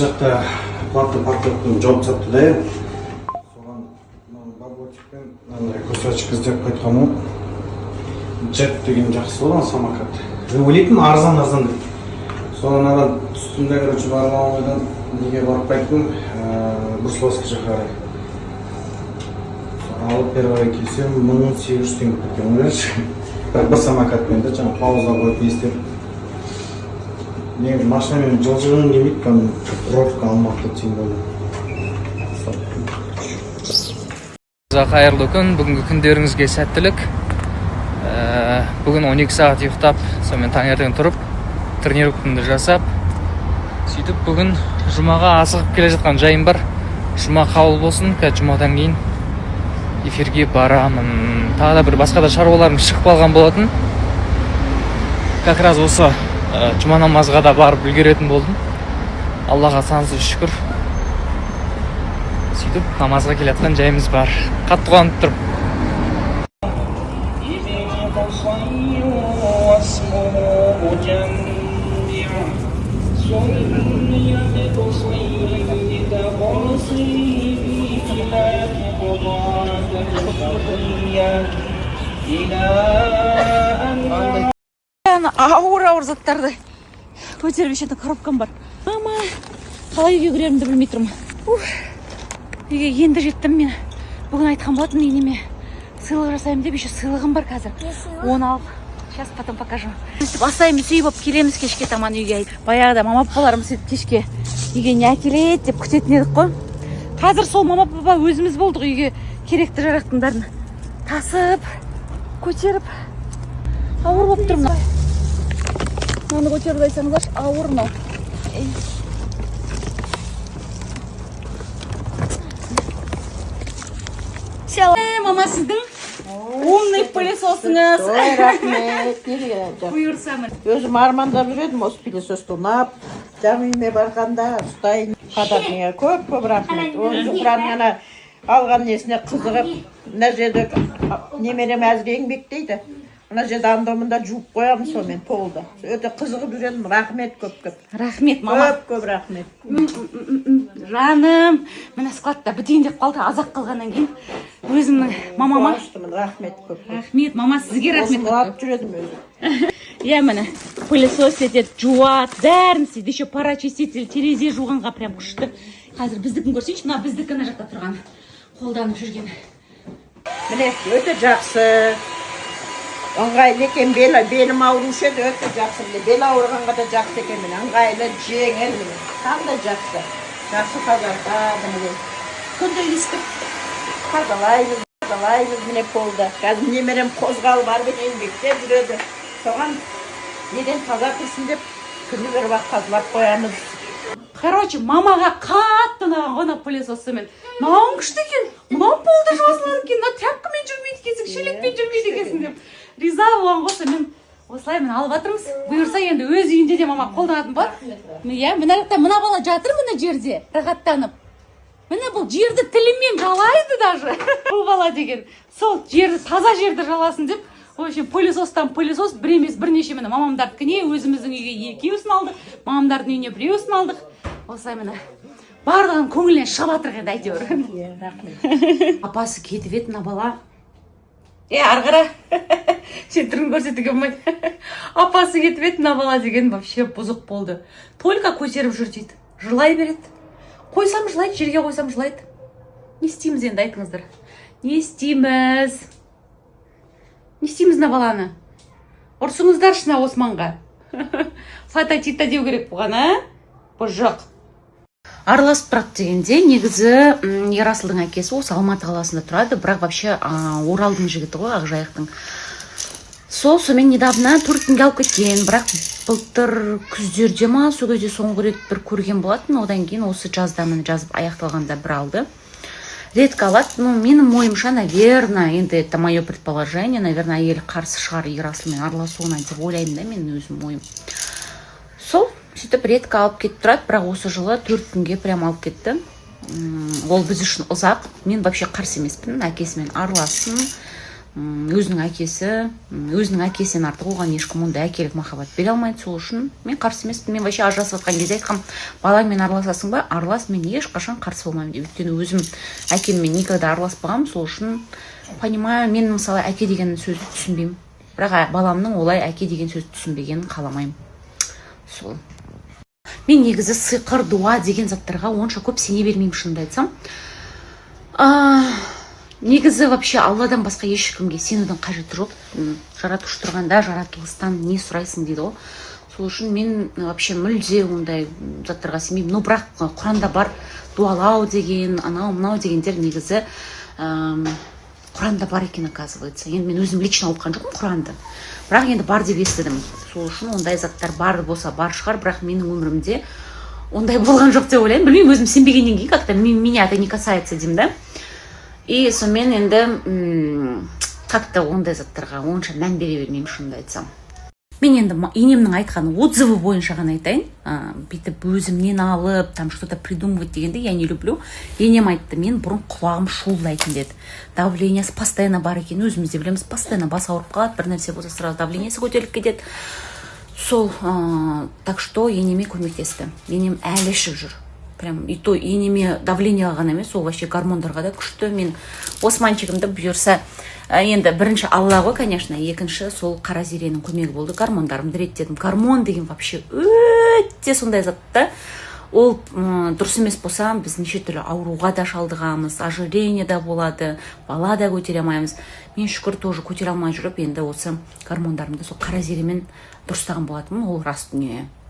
жақта платный парковканы жауып тастапты да соған бабочкпен мынандай кусочек іздеп қайтқаны джет деген жақсы болған самокат ойлайтынмын арзан деп содан ана үстінде короче бармаудан неге барып қайттым Брусловский жаққа қарай алып бері қарай келсем 1800 теңге кеткен ойлашы бір самокатпен де жаңағы пауза қойып не істеп машинамен жылжығым келмейді кәдімгі пробка алматы тең болды. Қайырлы күн, бүгінгі күндеріңізге сәттілік. Бүгін 12 сағат ұйықтап, сонымен таңертең тұрып, тренировкамды жасап, сөйтіп бүгін жұмаға асығып келе жатқан жайым бар. Жұма қабыл болсын, жұмадан кейін эфирге барамын. Тағы да бір басқа да шаруаларым шығып қалған болатын. Как раз осы жұма намазға да барып үлгеретін болдым. Аллаға сансыз шүкір. Сөйтіп намазға келатқан жайымыз бар. Қатты қуанып тұрмын. Ауыр заттарды көтеріп ішетін коробкам бар. Мама, қалай үйге кіремді білмей тұрмын. Үйге енді жеттім мен. Бүгін айтқан болатын енеме сыйлық жасаймын деп, еще сыйлығым бар қазір. Оны алып, сейчас потом покажу. Сөйтіп асаймыз үй болып келеміз кешке таман үйге. Баяғыда мама папаларым сөйтіп кешке үйге не әкеледі деп күтетін едік қой. Қазір сол мама папа өзіміз болдық үйге керекті жарақтындарын тасып, көтеріп. Ауыр болып тұрмын. Мынаны көтеріп айтсаңыздаршы, ауыр мынау. Мама, сіздің умный пылесосыңыз. Ой, рахмет. Бұйырсамын. Өзім армандап жүредім осы пылесосты ұнап. Жаңа үйіме барғанда ұстайын. Қатарыңа көп рахмет. Оны жұқыранғана алған несіне қызығып, мына жерде немерем әзір еңбектейді. Мына жерде анда-мында жуып қоямын сонымен полда. Өте қызығып жүредім. Рахмет көп. Рахмет, мама. Көп рахмет. Жаным, мына складта бітейін деп қалды, азақ қалғаннан кейін өзімнің мамама. Рахмет көп. Рахмет, мама, сізге рахмет. Осыны алып жүредім өзім. Я міне пылесос етеді, жуат, бәрін істейді. Еще парочиститель, терезе жуғанға прям күшті. Қазір біздікін көрсейінші, мына біздікі ана жақта тұрған, қолданып жүрген. Міне, өте жақсы. Ыңғайлы екен, белім аурушы еді, өте жақсы. Бел ауырғанға да жақсы екен, ыңғайлы, жеңіл, қандай жақсы. Жақсы тазартады, міне. Күнде естіп. Тазалаймыз міне полда. Қазір немерем қозғал барып еңбектеп жүреді. Соған неден таза тұрсын деп, күні бір уақыт тазалап қоямыз. Короче, мамаға қатты ұнаған ғана пылесосымен. Мынауың күшті екен, мынау полды жуасылады екен, мына тряпкамен жүрмейді екенсің, шелекпен жүрмейді екенсің деп. Риза болған қоса мен осылай мен алып жатырмыз. Бұйырса енді өз үйінде де мама қолданатын бар. Мына бала жатыр мына жерде, рахаттанып. Міне бұл жерді тілімен жалайды даже. Бұл бала деген сол жерді, таза жерді жаласын деп. В общем, пылесостан пылесос бір емес бірнеше міне мамамдардікіне, өзіміздің үйге екеуісін алдық, мамамдардың үйіне біреуісін алдық. Осылай міне барлығын көңілінен шығып жатыр енді әйтеуір. Рахмет. Апасы кетіп еді мына бала. Арғара. Сен түрін көрсетуге болмайды. Апасы кетіп еді мына бала деген вообще бұзық болды. Только көтеріп жүр дейді. Жылай береді. Қойсам жылайды, жерге қойсам жылайды. Не істейміз енді айтыңыздар. Не істейміз? Не істейміз мына баланы? Ұрсыңыздаршы мына Османға. Фата-тита деу керек бұған, Бұжық. Араласып тұрады дегенде, негізі Ерасылдың әкесі осы Алматы қаласында тұрады, бірақ вообще Оралдың жігіті ғой, Ақжайықтың. Сонымен недавно 4 теңге алып кеткен, бірақ былтыр күздерде ма, сол кезде соңғы рет бір көрген болатын, одан кейін осы жаздамын жазып аяқталғанда бір алды. Редко алады, менің ойымша, наверное, енді это мое предположение, наверное, әйелі қарсы шығар Ерасылмен араласуына деп ойлаймын да, менің өзім ойым. Сол, сөйтіп редко алып кетіп тұрады, бірақ осы жылы 4 күнге прям алып кетті. Ол біз үшін ұзақ, мен вообще қарсы емеспін, әкесімен араласын, өзінің әкесінен артық оған ешкім ондай әкелік махаббат бере алмайды. Сол үшін мен қарсы емеспін. Мен вообще ажырасып жатқан кезде айтқам, балаңмен араласасың ба, аралас, мен ешқашан қарсы болмаймын деп. Өйткені өзім әкеммен никогда араласпағам. Сол үшін понимаю, мен мысалы әке деген сөзді түсінбеймін. Бірақ баламның олай әке деген сөзді түсінбегенін қаламаймын. Сол. Мен негізі сиқыр, дуа деген заттарға онша көп сене бермеймін, шынымды айтсам. Негізі вообще Алладан басқа ешкімге сенудің қажеті жоқ. Жаратушы тұрғанда жаратылыстан не сұрайсың дейді ғой. Сол үшін мен вообще мүлде ондай заттарға сенбеймін. Но бірақ Құранда бар дуалау деген, анау мынау дегендер негізі Құранда бар екен, оказывается. Енді мен өзім лично оқыған жоқпын Құранды. Бірақ енді бар деп естідім. Сол үшін ондай заттар бар болса бар шығар, бірақ менің өмірімде ондай болған жоқ деп ойлаймын. Білмеймін, өзім сенбегеннен кейін как-то меня это не касается деймін да. И сонымен енді как-то ондай заттарға онша мән бере бермеймін, шынымды айтсам. Мен енді енемнің айтқан отзывы бойынша ғана айтайын. Бүйтіп өзімнен алып, там что-то придумывать дегенде я не люблю. Енем айтты, мен бұрын құлағым шуылдайтын деді. Давлениесі постоянно бар екен, өзімізде білеміз, постоянно бас ауырып қалады, бір нәрсе болса сразу давлениесі көтеріліп кетеді. Сол, так что енеме көмектесті. Енем әлі ішіп жүр. Прям и то енеме давлениеға ғана емес, ол вообще гормондарға да күшті. Мен османчигімді бұйырса, енді бірінші Алла ғой, конечно, екінші сол қара зеренің көмегі болды, гормондарымды реттедім. Гормон деген вообще өте сондай затта. Ол дұрыс емес болса, біз неше түрлі ауруға да шалдығамыз, ожирение да болады, бала да көтере алмаймыз. Мен шүкір тоже көтере алмай жүріп, енді осы гормондарымды сол қара зеремен дұрыстаған болатынмын, ол рас дүние.